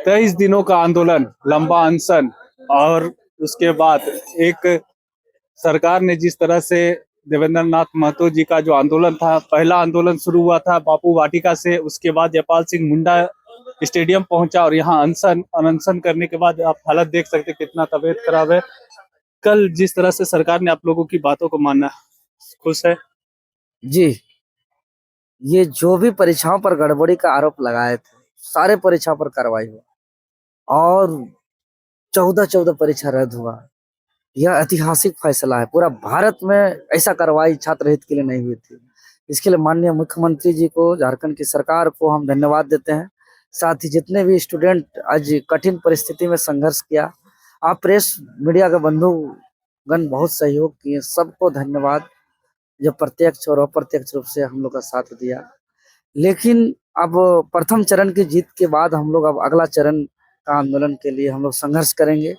23 दिनों का आंदोलन, लंबा अनशन और उसके बाद एक सरकार ने जिस तरह से देवेंद्र नाथ महतो जी का जो आंदोलन था, पहला आंदोलन शुरू हुआ था बापू वाटिका से, उसके बाद जयपाल सिंह मुंडा स्टेडियम पहुंचा और यहाँ अनशन करने के बाद आप हालत देख सकते कितना तबीयत खराब है। कल जिस तरह से सरकार ने आप लोगों की बातों को माना, खुश है? जी, ये जो भी परीक्षाओं पर गड़बड़ी का आरोप लगाए थे, सारे परीक्षा पर कार्रवाई हुआ और 14 परीक्षा रद्द हुआ। यह ऐतिहासिक फैसला है। पूरा भारत में ऐसा कार्रवाई छात्र हित के लिए नहीं हुई थी। इसके लिए माननीय मुख्यमंत्री जी को, झारखंड की सरकार को हम धन्यवाद देते हैं। साथ ही जितने भी स्टूडेंट आज कठिन परिस्थिति में संघर्ष किया, आप प्रेस मीडिया के बंधुगण बहुत सहयोग किए, सबको धन्यवाद, जो प्रत्यक्ष और अप्रत्यक्ष रूप से हम लोग का साथ दिया। लेकिन अब प्रथम चरण की जीत के बाद हम लोग अब अगला चरण का आंदोलन के लिए हम लोग संघर्ष करेंगे।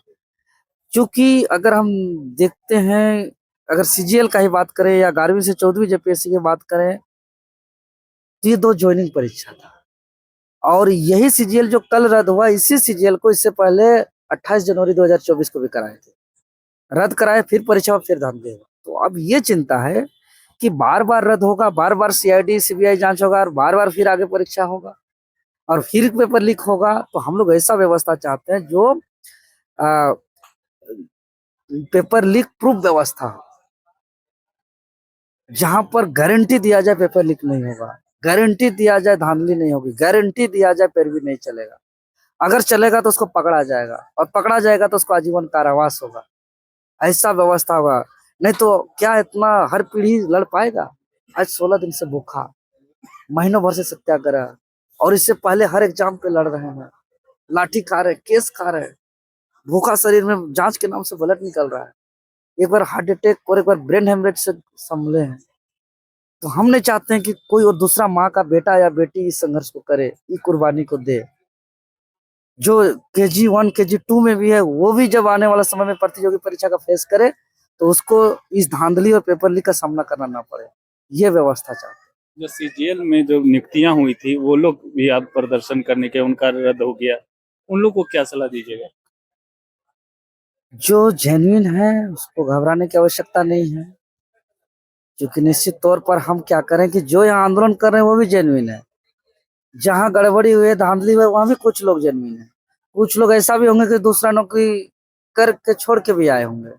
क्योंकि अगर हम देखते हैं, अगर सीजीएल का ही बात करें या 11वीं से 14वीं जेपीएससी की बात करें, तो ये 2 ज्वाइनिंग परीक्षा था और यही सीजीएल जो कल रद्द हुआ, इसी सीजीएल को इससे पहले 28 जनवरी 2024 को भी कराए थे, रद्द कराए, फिर परीक्षा फिर धांधली हुआ। तो अब ये चिंता है कि बार बार रद्द होगा, बार बार सीआईडी सीबीआई जांच होगा और बार बार फिर आगे परीक्षा होगा और फिर पेपर लीक होगा। तो हम लोग ऐसा व्यवस्था चाहते हैं जो पेपर लीक प्रूफ व्यवस्था हो, जहां पर गारंटी दिया जाए पेपर लीक नहीं होगा, गारंटी दिया जाए धांधली नहीं होगी, गारंटी दिया जाए फिर भी नहीं चलेगा। अगर चलेगा तो उसको पकड़ा जाएगा और पकड़ा जाएगा तो उसको आजीवन कारावास होगा। ऐसा व्यवस्था होगा। नहीं तो क्या इतना हर पीढ़ी लड़ पाएगा? आज 16 दिन से भूखा, महीनों भर से सत्याग्रह, और इससे पहले हर एग्जाम पे लड़ रहे हैं, लाठी खा रहे, केस खा रहे, भूखा शरीर में जांच के नाम से ब्लड निकल रहा है, एक बार हार्ट अटैक और एक बार ब्रेन हेमरेज से संभले हैं। तो हम नहीं चाहते हैं कि कोई और दूसरा माँ का बेटा या बेटी इस संघर्ष को करे, इस कुर्बानी को दे। जो KG1 KG2 में भी है, वो भी जब आने वाला समय में प्रतियोगी परीक्षा का फेस करे तो उसको इस धांधली और पेपर लीक का सामना करना ना पड़े। ये व्यवस्था चाहते हैं। जो सीजीएल में जो नियुक्तियां हुई थी, वो लोग भी आप प्रदर्शन करने के, उनका रद्द हो गया, उन लोग को क्या सलाह दीजिएगा? जो जेन्युइन है उसको घबराने की आवश्यकता नहीं है, क्योंकि निश्चित तौर पर हम क्या करें कि जो यहाँ आंदोलन कर रहे हैं वो भी जेन्युइन है। जहाँ गड़बड़ी हुई है, धांधली हुई है, वहां भी कुछ लोग जेन्युइन है। कुछ लोग ऐसा भी होंगे कि दूसरा नौकरी करके छोड़ के भी आए होंगे।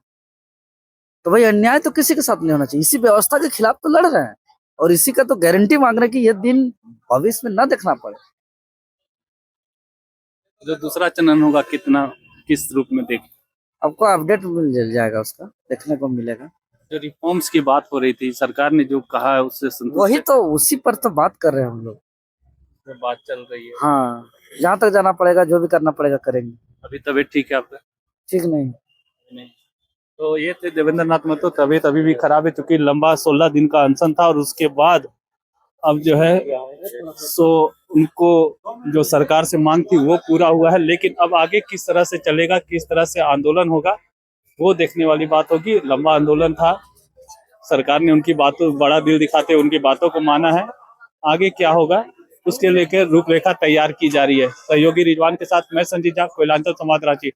तो भाई अन्याय तो किसी के साथ नहीं होना चाहिए। इसी व्यवस्था के खिलाफ तो लड़ रहे हैं और इसी का तो गारंटी मांग रहे हैं कि यह दिन भविष्य में न देखना पड़े। जो दूसरा चरण होगा, किस रूप में देख? आपको अपडेट मिल जाएगा, उसका देखने को मिलेगा। जो रिफॉर्म्स की बात हो रही थी, सरकार ने जो कहा है उससे संतुष्ट? वही तो, उसी पर तो बात कर रहे हैं हम लोग। जो बात चल रही है, हाँ, जहाँ तक जाना पड़ेगा, जो भी करना पड़ेगा करेंगे। अभी तबीयत ठीक है आपका? ठीक नहीं। तो ये थे देवेंद्र नाथ महतो। तबीयत अभी भी खराब है क्योंकि लंबा 16 दिन का अनशन था और उसके बाद अब जो है सो उनको जो सरकार से मांग थी वो पूरा हुआ है। लेकिन अब आगे किस तरह से चलेगा, किस तरह से आंदोलन होगा, वो देखने वाली बात होगी। लंबा आंदोलन था, सरकार ने उनकी बातों, बड़ा दिल दिखाते उनकी बातों को माना है। आगे क्या होगा उसके लेकर रूपरेखा तैयार की जा रही है। सहयोगी रिजवान के साथ मैं संजीत झा, कोयलांचल संवाद, रांची।